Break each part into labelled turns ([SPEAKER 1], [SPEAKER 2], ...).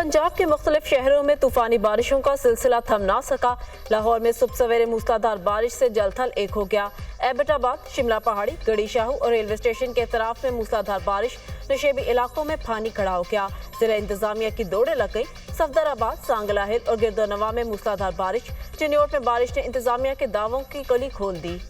[SPEAKER 1] पंजाब के मुख्तलिफ शहरों में तूफानी बारिशों का सिलसिला थम ना सका। लाहौर में सुबह सवेरे मूसलाधार बारिश से जल थल एक हो गया। एबटाबाद, शिमला पहाड़ी, गड़ी शाहू और रेलवे स्टेशन के एतराफ में मूसलाधार बारिश नशेबी इलाकों में पानी खड़ा हो गया। जिला इंतजामिया की दौड़े लग गई। सफदराबाद, सांगला हिल और गिरदोनवा में मूसलाधार बारिश। चिन्योट में बारिश ने इंतजामिया के दावों की कली खोल दी।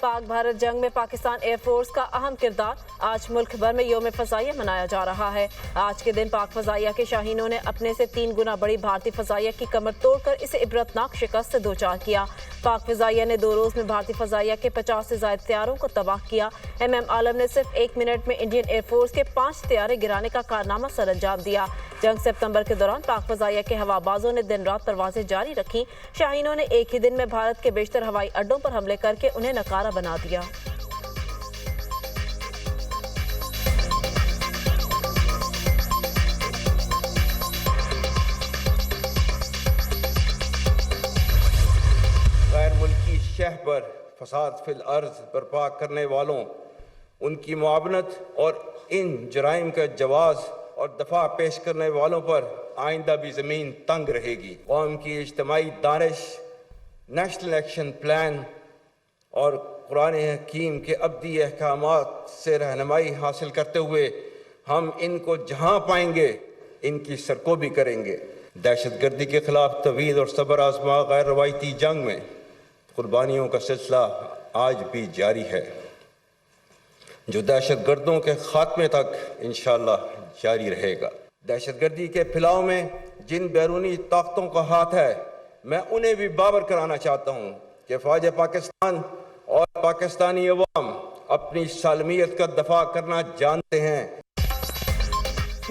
[SPEAKER 1] पाक भारत जंग में पाकिस्तान एयरफोर्स का अहम किरदार। आज मुल्क भर में यौम फ़ज़ाइया मनाया जा रहा है। आज के दिन पाक फ़ज़ाइया के शाहीनों ने अपने से 3 गुना बड़ी भारतीय फ़ज़ाइया की कमर तोड़कर इसे इबरतनाक शिकस्त से दो चार किया। पाक फ़ज़ाइया ने 2 रोज़ में भारतीय फ़ज़ाइया के 50 से ज़ायद तैयारों को तबाह किया। MM आलम ने सिर्फ 1 मिनट में इंडियन एयरफोर्स के 5 तैयारे गिराने का कारनामा सर अंजाम दिया। जंग सितंबर के दौरान पाक फ़ज़ाइया के हवाबाजों ने दिन रात परवाजें जारी रखी। शाहीनों ने एक ही दिन में भारत के बेशतर हवाई अड्डों पर हमले करके उन्हें नकारा बना दिया।
[SPEAKER 2] गैर मुल्की शह पर फसाद फिल अर्ज बर्पा करने वालों, उनकी मुआवनत और इन जराइम का जवाज़ और दफा पेश करने वालों पर आइंदा भी ज़मीन तंग रहेगी। कौम की इज्तमाई दानिश, नेशनल एक्शन प्लान और कुरान हकीम के अब्दी अहकामात से रहनुमाई हासिल करते हुए हम इनको जहाँ पाएंगे इनकी सरकोबी करेंगे। दहशतगर्दी के खिलाफ तवील और सब्र आज़मा गैर रवायती जंग में कुर्बानियों का सिलसिला आज भी जारी है, जो दहशतगर्दों के खात्मे तक इंशाअल्लाह जारी रहेगा। दहशतगर्दी के फैलाव में जिन बैरूनी ताकतों का हाथ है, मैं उन्हें भी बावर कराना चाहता हूँ कि फ़ौज पाकिस्तान और पाकिस्तानी अवाम अपनी सालमियत का दफा करना जानते हैं।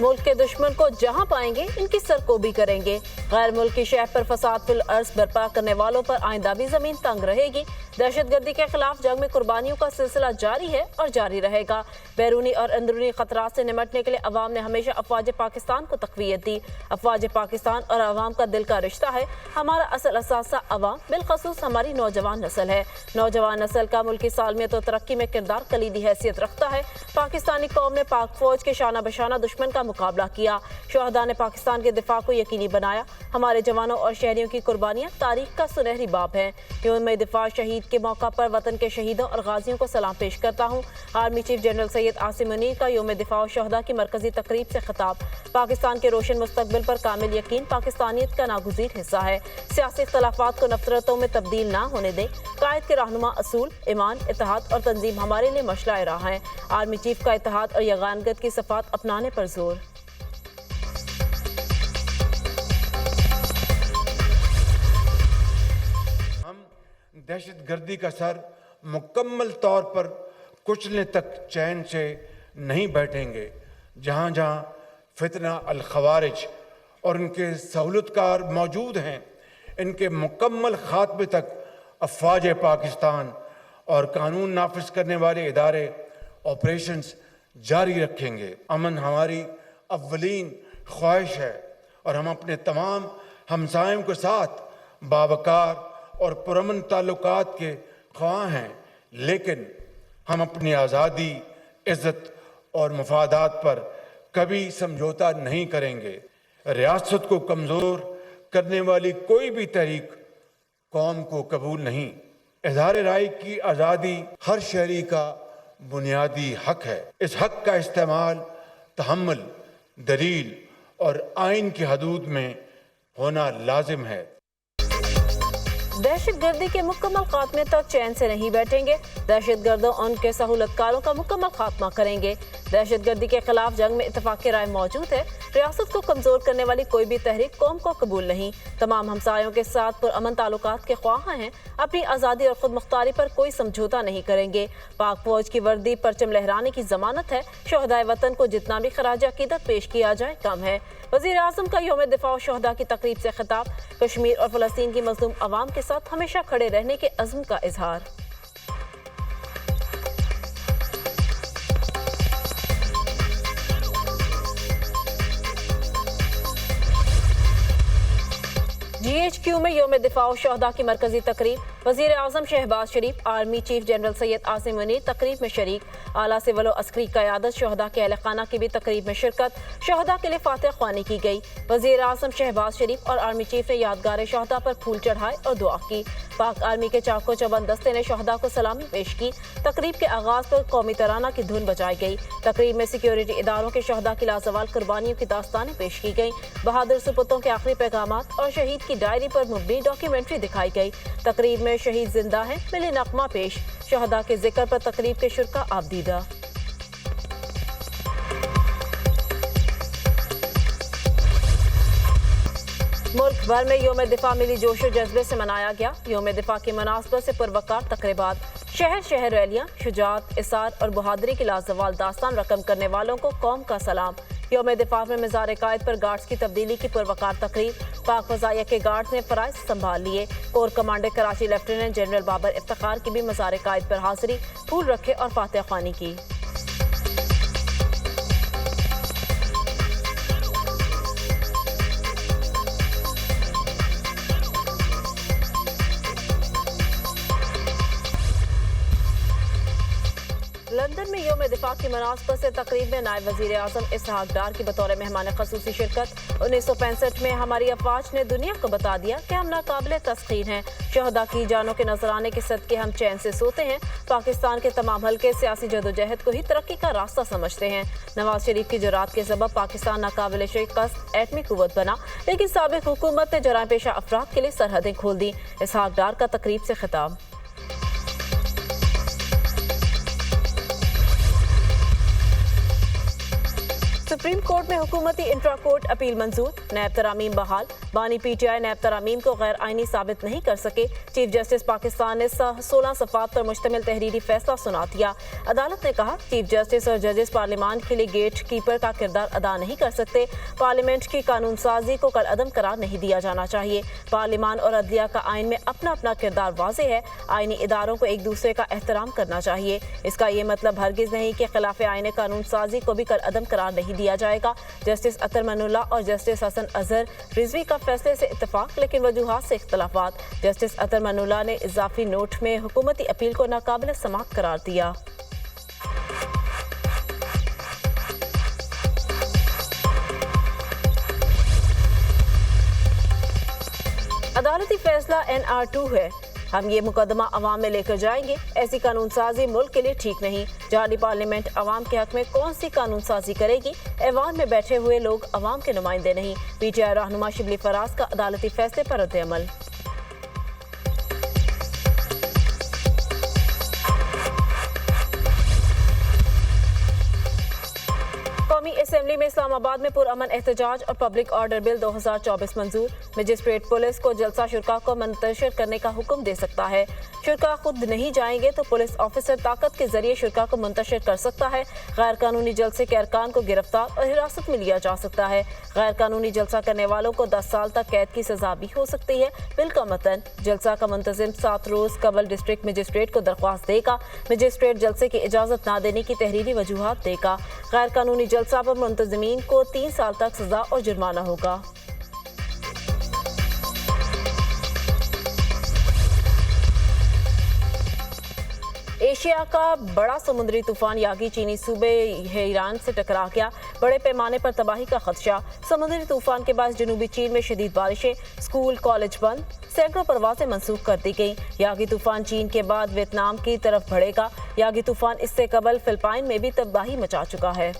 [SPEAKER 1] मुल्क के दुश्मन को जहां पाएंगे इनकी सरकोबी करेंगे। गैर मुल्की शहर पर फसाद फिल अर्ज बर्पा करने वालों पर आइंदा भी जमीन तंग रहेगी। दहशतगर्दी के खिलाफ जंग में कुर्बानियों का सिलसिला जारी है और जारी रहेगा। बैरूनी और अंदरूनी खतरात से निमटने के लिए अवाम ने हमेशा अफवाज पाकिस्तान को तक़वियत दी। अफवाज पाकिस्तान और अवाम का दिल का रिश्ता है। हमारा असल असासा अवाम, बिलखसूस हमारी नौजवान नस्ल है। नौजवान नस्ल का मुल्की सालमियत और तरक्की में किरदार कलीदी हैसियत रखता है। पाकिस्तानी कौम ने पाक फौज के शाना बशाना दुश्मन का मुकाबला किया। शुहदा ने पाकिस्तान के दिफा को यकीनी बनाया। हमारे जवानों और शहरियों की कुर्बानियां तारीख का सुनहरी बाब हैं। यौम दिफा शहीद के मौका पर वतन के शहीदों और गाजियों को सलाम पेश करता हूँ। Army chief general Syed Asim Munir का यौम दिफा और शुहदा की मरकजी तकरीब से खिताब। पाकिस्तान के रोशन मुस्तकबिल पर कामिल यकीन पाकिस्तानियत का नागुज़ीर हिस्सा है। सियासी इख्तलाफात को नफरतों में तब्दील ना होने दें। कायद के रहनुमा असूल, ईमान, इत्तेहाद और तंजीम हमारे लिए मशला राह है। आर्मी चीफ का इत्तेहाद और यगानगत की सफ़ात अपनाने पर जोर।
[SPEAKER 3] दहशतगर्दी का सर मुकम्मल तौर पर कुचलने तक चैन से नहीं बैठेंगे। जहाँ जहाँ फितना अल खवारिज और उनके सहूलतकार मौजूद हैं, इनके मुकम्मल खात्मे तक अफवाज पाकिस्तान और कानून नाफिज करने वाले इदारे ऑपरेशंस जारी रखेंगे। अमन हमारी अव्वलीन ख्वाहिश है और हम अपने तमाम हमसायों के साथ बावकार और पुरअमन ताल्लुकात के ख्वाह हैं, लेकिन हम अपनी आज़ादी, इज़्ज़त और मफादात पर कभी समझौता नहीं करेंगे। रियासत को कमज़ोर करने वाली कोई भी तहरीक कौम को कबूल नहीं। इज़हार राय की आज़ादी हर शहरी का बुनियादी हक है। इस हक का इस्तेमाल तहम्मुल, दलील और आइन की हदूद में होना लाजिम है।
[SPEAKER 1] दहशतगर्दी के मुकम्मल खात्मे तक चैन से नहीं बैठेंगे। दहशतगर्दों और उनके सहूलतकारों का मुकम्मल खात्मा करेंगे। दहशतगर्दी के खिलाफ जंग में इत्तफाक़ राय मौजूद है। रियासत को कमज़ोर करने वाली कोई भी तहरीक कौम को कबूल नहीं। तमाम हमसायों के साथ पुरअमन ताल्लुकात के ख्वाह हैं। अपनी आज़ादी और खुद मुख्तारी पर कोई समझौता नहीं करेंगे। पाक फौज की वर्दी परचम लहराने की जमानत है। शुहदाए वतन को जितना भी खराज अकीदत पेश किया जाए कम है। वज़ीर आज़म का यौम दिफा और शुहदा की तकरीब से खिताब। कश्मीर और फ़लस्तीन की मज़लूम अवाम के साथ हमेशा खड़े रहने के अज़्म का इजहार। CHQ में यौम दिफा शहदा की मरकजी तकरीब, वज़ीर आज़म Shahbaz Sharif, army chief general Syed Asim Munir तकरीब में शरीक, आला सिविल और अस्करी क़यादत शहदा के अहल खाना की भी तकरीब में शिरकत, शहदा के लिए फातिहा ख्वानी की गई। वज़ीर आज़म शहबाज शरीफ और आर्मी चीफ ने यादगार शहदा पर फूल चढ़ाए और दुआ की। पाक आर्मी के चाको चौबंद दस्ते ने शहदा को सलामी पेश की। तकरीब के आगाज पर कौमी तराना की धुन बजाई गई। तकरीब में सिक्योरिटी इदारों के शहदा की लाजवाल कुर्बानियों की दास्तानें पेश की गई। बहादुर सुपुतों के आखिरी पैगामात और शहीद की डायरी पर मुबनी डॉक्यूमेंट्री दिखाई गई। तकरीब में शहीद जिंदा है मिले नगमा पेश, शहदा के जिक्र पर तकरीब के शुरका आबदीदा। मुल्क भर में यौम दिफा मिली जोशो जज्बे से मनाया गया। यौम दिफा की मुनासबत से पुरवकार तकरीबात, शहर शहर रैलियां, शुजात, इसार और बहादुरी की लाजवाल दास्तान रकम करने वालों को कौम का सलाम। यौम दिफा में मज़ार कायद पर गार्ड्स की तब्दीली की पुरवकार तकरीब, पाक फ़ज़ाइया के गार्ड्स ने फ़राइज़ संभाल लिए। Core commander Karachi lieutenant general Babar Iftikhar की भी मज़ार कायद पर हाजिरी, फूल रखे और फातिहा ख्वानी की। लंदन में यौम दिफा की मुनासबत से तकरीब में नायब वज़ीर आज़म इसहाक डार की बतौर मेहमान ख़ुसूसी शिरकत। 1965 में हमारी अफवाज ने दुनिया को बता दिया कि हम नाकाबिले तस्खीर हैं। शहदा की जानों के नजराने के सदके हम चैन से सोते हैं। पाकिस्तान के तमाम हल्के सियासी जदोजहद को ही तरक्की का रास्ता समझते हैं। नवाज शरीफ की जुरात के सबब पाकिस्तान नाकाबिले शिकस्त एटमी कुव्वत बना, लेकिन साबिक हुकूमत ने जराइम पेशा अफराद के लिए सरहदें खोल दी। इसहाक डार का तकरीब से खिताब। सुप्रीम कोर्ट में हुकूमती इंट्रा कोर्ट अपील मंजूर, नैब तरामीम बहाल। बानी PTI नैब तरामीम को गैर आइनी साबित नहीं कर सके। चीफ जस्टिस पाकिस्तान ने 16 सफ़ात पर मुश्तमिल तहरीरी फैसला सुना दिया। अदालत ने कहा चीफ जस्टिस और जजेस पार्लियामान के लिए गेट कीपर का किरदार अदा नहीं कर सकते। पार्लियामेंट की कानून साजी को कल अदम करार नहीं दिया जाना चाहिए। पार्लियामान और अदलिया का आइन में अपना अपना किरदार वाज़े है। आइनी इदारों को एक दूसरे का एहतराम करना चाहिए। इसका ये मतलब हरगिज़ नहीं कि खिलाफ आइन कानून साजी को भी कल अदम करार नहीं दिया जाएगा। जस्टिस अतर मनुल्लाह और जस्टिस हसन अजहर रिजवी का फैसले से इत्तफाक, लेकिन वजूहात से इख्तलाफात। जस्टिस अतर मनुल्लाह ने इजाफी नोट में हुकूमती अपील को नाकाबिल समाअत करार दिया। अदालती फैसला NR2 है। हम ये मुकदमा अवाम में लेकर जाएंगे। ऐसी कानून साजी मुल्क के लिए ठीक नहीं। जाली पार्लियामेंट अवाम के हक में कौन सी कानून साजी करेगी? ऐवान में बैठे हुए लोग अवाम के नुमाइंदे नहीं। PTI रहनुमा शिबली फराज का अदालती फैसले पर रद्द-ए-अमल। कौमी असेंबली में इस्लामाबाद में पुरअमन एहतजाज और पब्लिक ऑर्डर बिल 2024 मंजूर। मजिस्ट्रेट पुलिस को जलसा शुरा को मुंतशिर करने का हुक्म दे सकता है। शुरा खुद नहीं जाएंगे तो पुलिस ऑफिसर ताकत के जरिए शुरा को मुंतशिर कर सकता है। गैर कानूनी जलसे के अरकान को गिरफ्तार और हिरासत में लिया जा सकता है। गैर कानूनी जलसा करने वालों को 10 साल तक कैद की सजा भी हो सकती है। बिल का मतन, जलसा का मुंतजिम 7 रोज कबल डिस्ट्रिक्ट मजिस्ट्रेट को दरख्वास्त देगा। मजिस्ट्रेट जलसे की इजाजत न देने की तहरीरी वजूहात देगा। गैर कानूनी जलसा पर मुंतजिमीन को 3 साल तक सजा और जुर्माना होगा। एशिया का बड़ा समुद्री तूफान यागी चीनी सूबे ईरान से टकरा गया। बड़े पैमाने पर तबाही का खदशा। समुद्री तूफान के बाद जनूबी चीन में शदीद बारिशें, स्कूल कॉलेज बंद, सैकड़ों परवाजें मंसूख कर दी गई। यागी तूफान चीन के बाद वियतनाम की तरफ बढ़ेगा। यागी तूफान इससे कबल फिलिपाइन में भी तबाही मचा चुका है।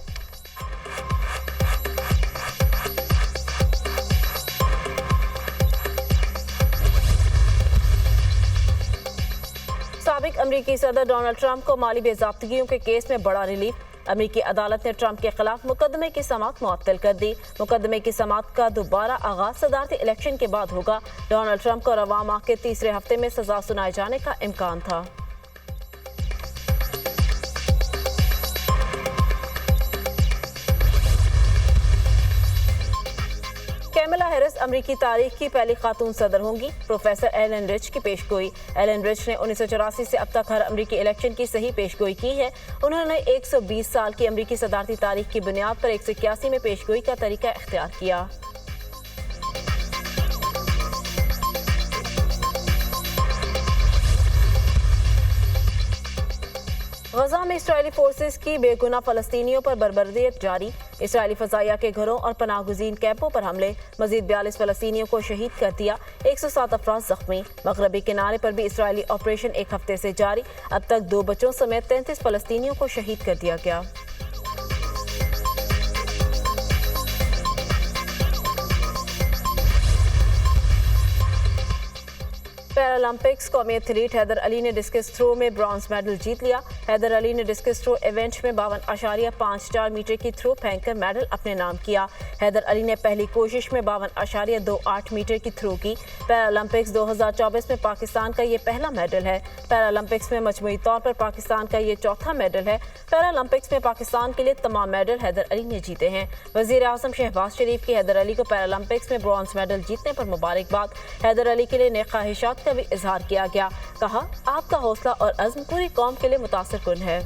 [SPEAKER 1] साबिक अमरीकी सदर डोनाल्ड ट्रंप को माली बेज़ाब्तगियों के केस में बड़ा रिलीफ। अमरीकी अदालत ने ट्रंप के खिलाफ मुकदमे की समाअत मुअत्तल कर दी। मुकदमे की समाअत का दोबारा आगाज सदारती इलेक्शन के बाद होगा। डोनाल्ड ट्रंप को रवा माह के तीसरे हफ्ते में सजा सुनाए जाने का इम्कान था। कैमला हैरिस अमरीकी तारीख की पहली खातून सदर होंगी। प्रोफेसर एलन रिच की पेशगोई। एलन रिच ने 1984 से अब तक हर अमरीकी इलेक्शन की सही पेशगोई की है। उन्होंने 120 साल की अमरीकी सदारती तारीख की बुनियाद पर 181 में पेशगोई का तरीका इख्तियार किया। गजा में इस्राएली फोर्सेस की बेगुनाह फलस्तीनियों पर बर्बरियत जारी। इस्राएली फजाइया के घरों और पनाहगुज़ीन कैंपों पर हमले, मजीद 42 फलस्तीनियों को शहीद कर दिया, 107 अफराद जख्मी। मगरबी किनारे पर भी इस्राएली ऑपरेशन एक हफ्ते से जारी। अब तक 2 बच्चों समेत 33 फलस्तीनियों को शहीद कर दिया गया। पैरालंपिक्स कौमी एथलीट हैदर अली ने डिस्कस थ्रो में ब्रॉन्ज मेडल जीत लिया। हैदर अली ने डिस्कस थ्रो इवेंट में 52.54 मीटर की थ्रो फेंककर मेडल अपने नाम किया। हैदर अली ने पहली कोशिश में 52.28 मीटर की थ्रो की। पैरालंपिक्स 2024 में पाकिस्तान का ये पहला मेडल है। पैरालंपिक्स में मजमूई तौर पर पाकिस्तान का ये चौथा मेडल है। पैरालंपिक्स में पाकिस्तान के लिए तमाम मेडल हैदर अली ने जीते हैं। वजीर आजम शहबाज शरीफ की हैदर अली को पैरालंपिक्स में ब्रॉन्ज मेडल जीतने पर मुबारकबाद। हैदर अली के लिए नेक ख्वाहिशात का भी इजहार किया गया। कहा, आपका हौसला और अज़्म पूरी कौम के लिए मुतासिर कुन है।